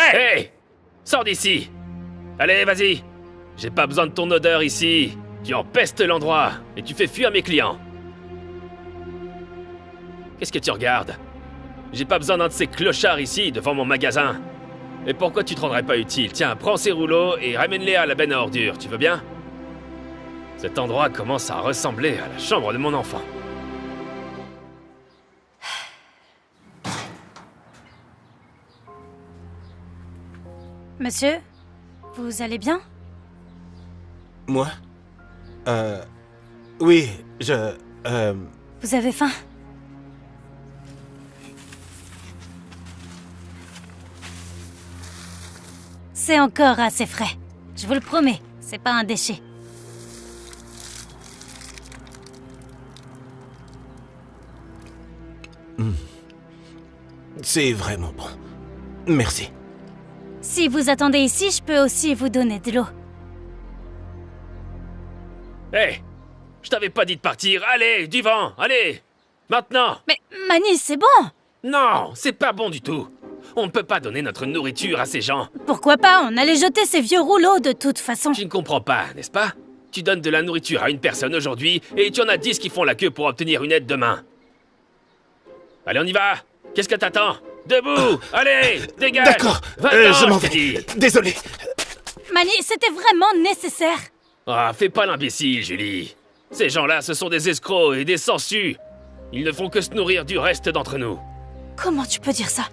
Hey! Sors d'ici! Allez, vas-y! J'ai pas besoin de ton odeur ici! Tu empestes l'endroit et tu fais fuir mes clients! Qu'est-ce que tu regardes? J'ai pas besoin d'un de ces clochards ici, devant mon magasin! Et pourquoi tu te rendrais pas utile? Tiens, prends ces rouleaux et ramène-les à la benne à ordures, tu veux bien? Cet endroit commence à ressembler à la chambre de mon enfant. Monsieur, vous allez bien? Moi? Oui, Vous avez faim? C'est encore assez frais. Je vous le promets, c'est pas un déchet. C'est vraiment bon. Merci. Si vous attendez ici, je peux aussi vous donner de l'eau. Hé! Je t'avais pas dit de partir! Allez, du vent! Allez! Maintenant! Mais Manny, c'est bon! Non, c'est pas bon du tout! On ne peut pas donner notre nourriture à ces gens! Pourquoi pas? On allait jeter ces vieux rouleaux de toute façon. Tu ne comprends pas, n'est-ce pas? Tu donnes de la nourriture à une personne aujourd'hui, et tu en as 10 qui font la queue pour obtenir une aide demain. Allez, on y va! Qu'est-ce que t'attends? Debout! Allez! Dégage! D'accord, je m'en vais. Désolé. Manny, c'était vraiment nécessaire. Ah, fais pas l'imbécile, Julie. Ces gens-là, ce sont des escrocs et des sangsues. Ils ne font que se nourrir du reste d'entre nous. Comment tu peux dire ça?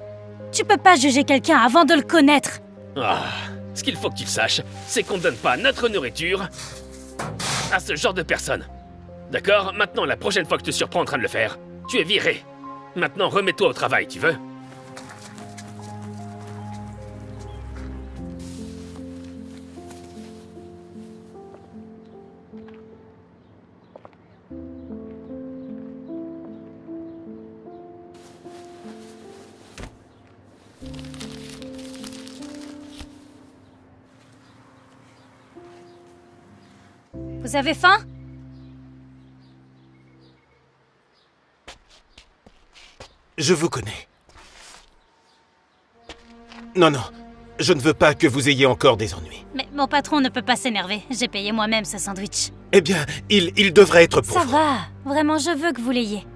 Tu peux pas juger quelqu'un avant de le connaître. Ah, ce qu'il faut que tu le saches, c'est qu'on ne donne pas notre nourriture à ce genre de personnes. D'accord? Maintenant, la prochaine fois que je te surprends en train de le faire, tu es viré. Maintenant, remets-toi au travail, tu veux? Vous avez faim? Je vous connais. Non, je ne veux pas que vous ayez encore des ennuis. Mais mon patron ne peut pas s'énerver. J'ai payé moi-même ce sandwich. Eh bien, il devrait être pour Ça vous. va. Vraiment, je veux que vous l'ayez.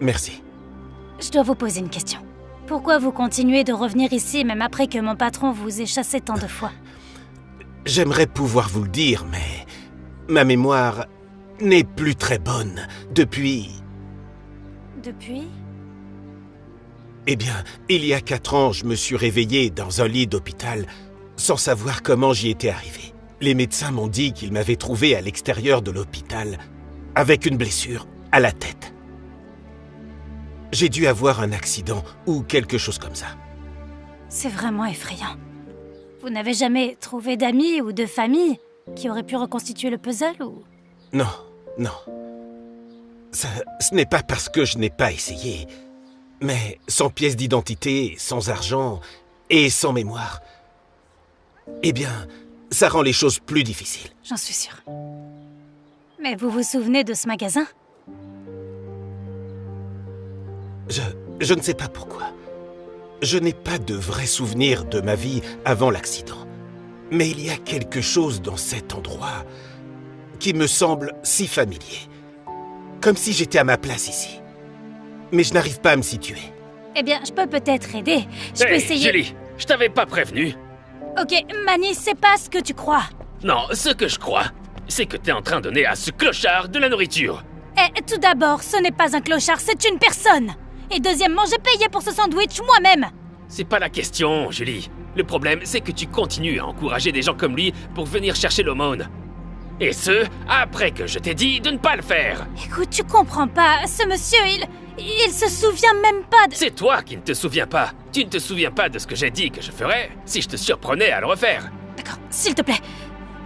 Merci. Je dois vous poser une question. Pourquoi vous continuez de revenir ici même après que mon patron vous ait chassé tant de fois? J'aimerais pouvoir vous le dire, mais ma mémoire n'est plus très bonne depuis... Depuis? Eh bien, il y a 4 ans, je me suis réveillé dans un lit d'hôpital sans savoir comment j'y étais arrivé. Les médecins m'ont dit qu'ils m'avaient trouvé à l'extérieur de l'hôpital avec une blessure à la tête. J'ai dû avoir un accident ou quelque chose comme ça. C'est vraiment effrayant. Vous n'avez jamais trouvé d'amis ou de famille qui auraient pu reconstituer le puzzle ou... Non. Ce n'est pas parce que je n'ai pas essayé. Mais sans pièce d'identité, sans argent et sans mémoire, eh bien, ça rend les choses plus difficiles. J'en suis sûre. Mais vous vous souvenez de ce magasin? Je ne sais pas pourquoi. Je n'ai pas de vrais souvenirs de ma vie avant l'accident. Mais il y a quelque chose dans cet endroit qui me semble si familier. Comme si j'étais à ma place ici. Mais je n'arrive pas à me situer. Eh bien, je peux peut-être aider. Je peux essayer... Julie, je t'avais pas prévenu. Ok, Manny, c'est pas ce que tu crois. Non, ce que je crois, c'est que t'es en train de donner à ce clochard de la nourriture. Eh, tout d'abord, ce n'est pas un clochard, c'est une personne. Et deuxièmement, j'ai payé pour ce sandwich moi-même. C'est pas la question, Julie. Le problème, c'est que tu continues à encourager des gens comme lui pour venir chercher l'aumône. Et ce, après que je t'ai dit de ne pas le faire. Écoute, tu comprends pas. Ce monsieur, il se souvient même pas de... C'est toi qui ne te souviens pas. Tu ne te souviens pas de ce que j'ai dit que je ferais si je te surprenais à le refaire. D'accord, s'il te plaît.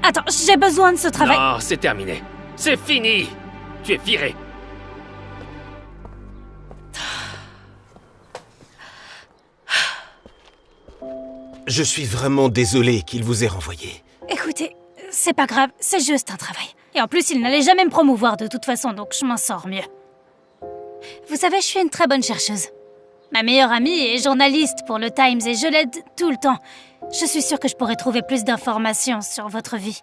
Attends, j'ai besoin de ce travail. Non, c'est terminé. C'est fini. Tu es viré. Je suis vraiment désolé qu'il vous ait renvoyé. Écoutez, c'est pas grave, c'est juste un travail. Et en plus, il n'allait jamais me promouvoir de toute façon, donc je m'en sors mieux. Vous savez, je suis une très bonne chercheuse. Ma meilleure amie est journaliste pour le Times et je l'aide tout le temps. Je suis sûre que je pourrais trouver plus d'informations sur votre vie.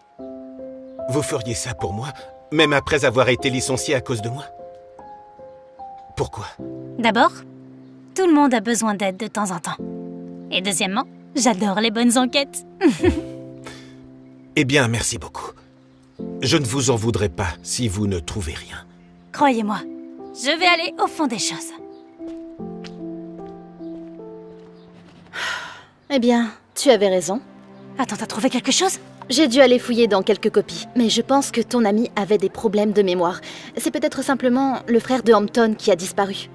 Vous feriez ça pour moi, même après avoir été licencié à cause de moi? Pourquoi? D'abord, tout le monde a besoin d'aide de temps en temps. Et deuxièmement, j'adore les bonnes enquêtes. Eh bien, merci beaucoup. Je ne vous en voudrais pas si vous ne trouvez rien. Croyez-moi, je vais aller au fond des choses. Eh bien, tu avais raison. Attends, t'as trouvé quelque chose? J'ai dû aller fouiller dans quelques copies, mais je pense que ton ami avait des problèmes de mémoire. C'est peut-être simplement le frère de Hampton qui a disparu.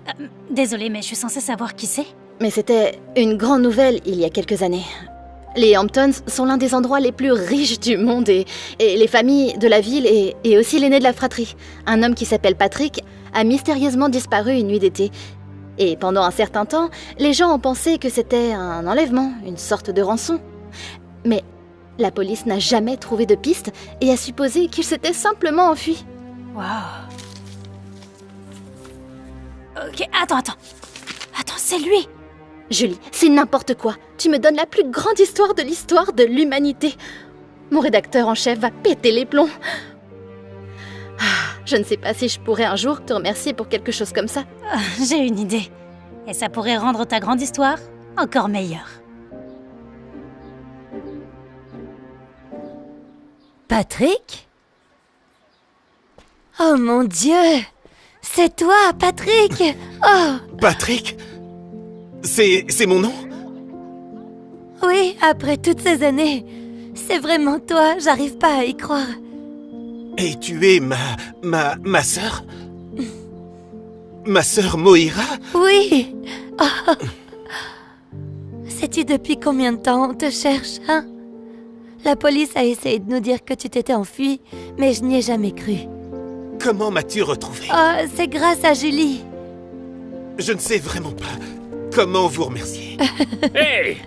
Désolée, mais je suis censée savoir qui c'est. Mais c'était une grande nouvelle il y a quelques années. Les Hamptons sont l'un des endroits les plus riches du monde et les familles de la ville et aussi l'aîné de la fratrie, un homme qui s'appelle Patrick, a mystérieusement disparu une nuit d'été. Et pendant un certain temps, les gens ont pensé que c'était un enlèvement, une sorte de rançon. Mais la police n'a jamais trouvé de piste et a supposé qu'il s'était simplement enfui. Waouh. Ok, attends, c'est lui. Julie, c'est n'importe quoi. Tu me donnes la plus grande histoire de l'histoire de l'humanité. Mon rédacteur en chef va péter les plombs. Je ne sais pas si je pourrais un jour te remercier pour quelque chose comme ça. J'ai une idée. Et ça pourrait rendre ta grande histoire encore meilleure. Patrick? Oh mon Dieu! C'est toi, Patrick! Oh! Patrick? C'est mon nom? Oui, après toutes ces années. C'est vraiment toi, j'arrive pas à y croire. Et tu es ma sœur? Ma sœur Moira? Oui! Oh. Sais-tu depuis combien de temps on te cherche, hein? La police a essayé de nous dire que tu t'étais enfui, mais je n'y ai jamais cru. Comment m'as-tu retrouvé? Oh, c'est grâce à Julie. Je ne sais vraiment pas comment vous remercier. Hé!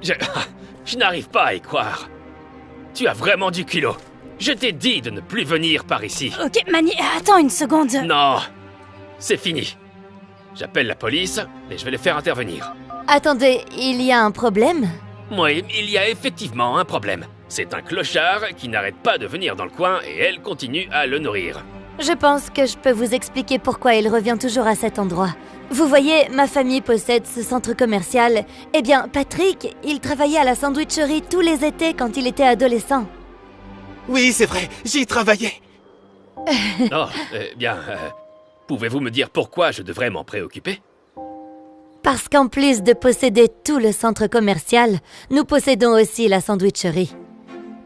Je n'arrive pas à y croire. Tu as vraiment du culot. Je t'ai dit de ne plus venir par ici. Ok, Manny, attends une seconde. Non, c'est fini. J'appelle la police et je vais les faire intervenir. Attendez, il y a un problème? Oui, il y a effectivement un problème. C'est un clochard qui n'arrête pas de venir dans le coin et elle continue à le nourrir. Je pense que je peux vous expliquer pourquoi il revient toujours à cet endroit. Vous voyez, ma famille possède ce centre commercial. Eh bien, Patrick, il travaillait à la sandwicherie tous les étés quand il était adolescent. Oui, c'est vrai, j'y travaillais. Oh, eh bien, pouvez-vous me dire pourquoi je devrais m'en préoccuper? Parce qu'en plus de posséder tout le centre commercial, nous possédons aussi la sandwicherie.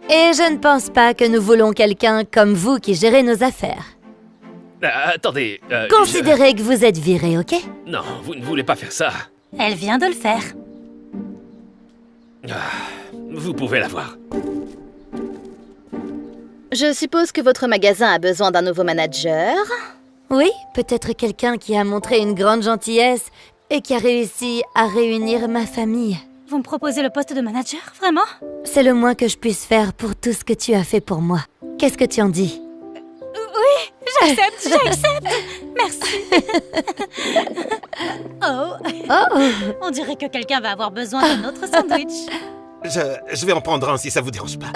Et je ne pense pas que nous voulons quelqu'un comme vous qui gérez nos affaires. Attendez, Considérez que vous êtes viré, ok? Non, vous ne voulez pas faire ça. Elle vient de le faire. Vous pouvez l'avoir. Je suppose que votre magasin a besoin d'un nouveau manager. Oui, peut-être quelqu'un qui a montré une grande gentillesse et qui a réussi à réunir ma famille. Vous me proposez le poste de manager, vraiment? C'est le moins que je puisse faire pour tout ce que tu as fait pour moi. Qu'est-ce que tu en dis? Oui, j'accepte. Merci. On dirait que quelqu'un va avoir besoin d'un autre sandwich. Je vais en prendre un si ça vous dérange pas.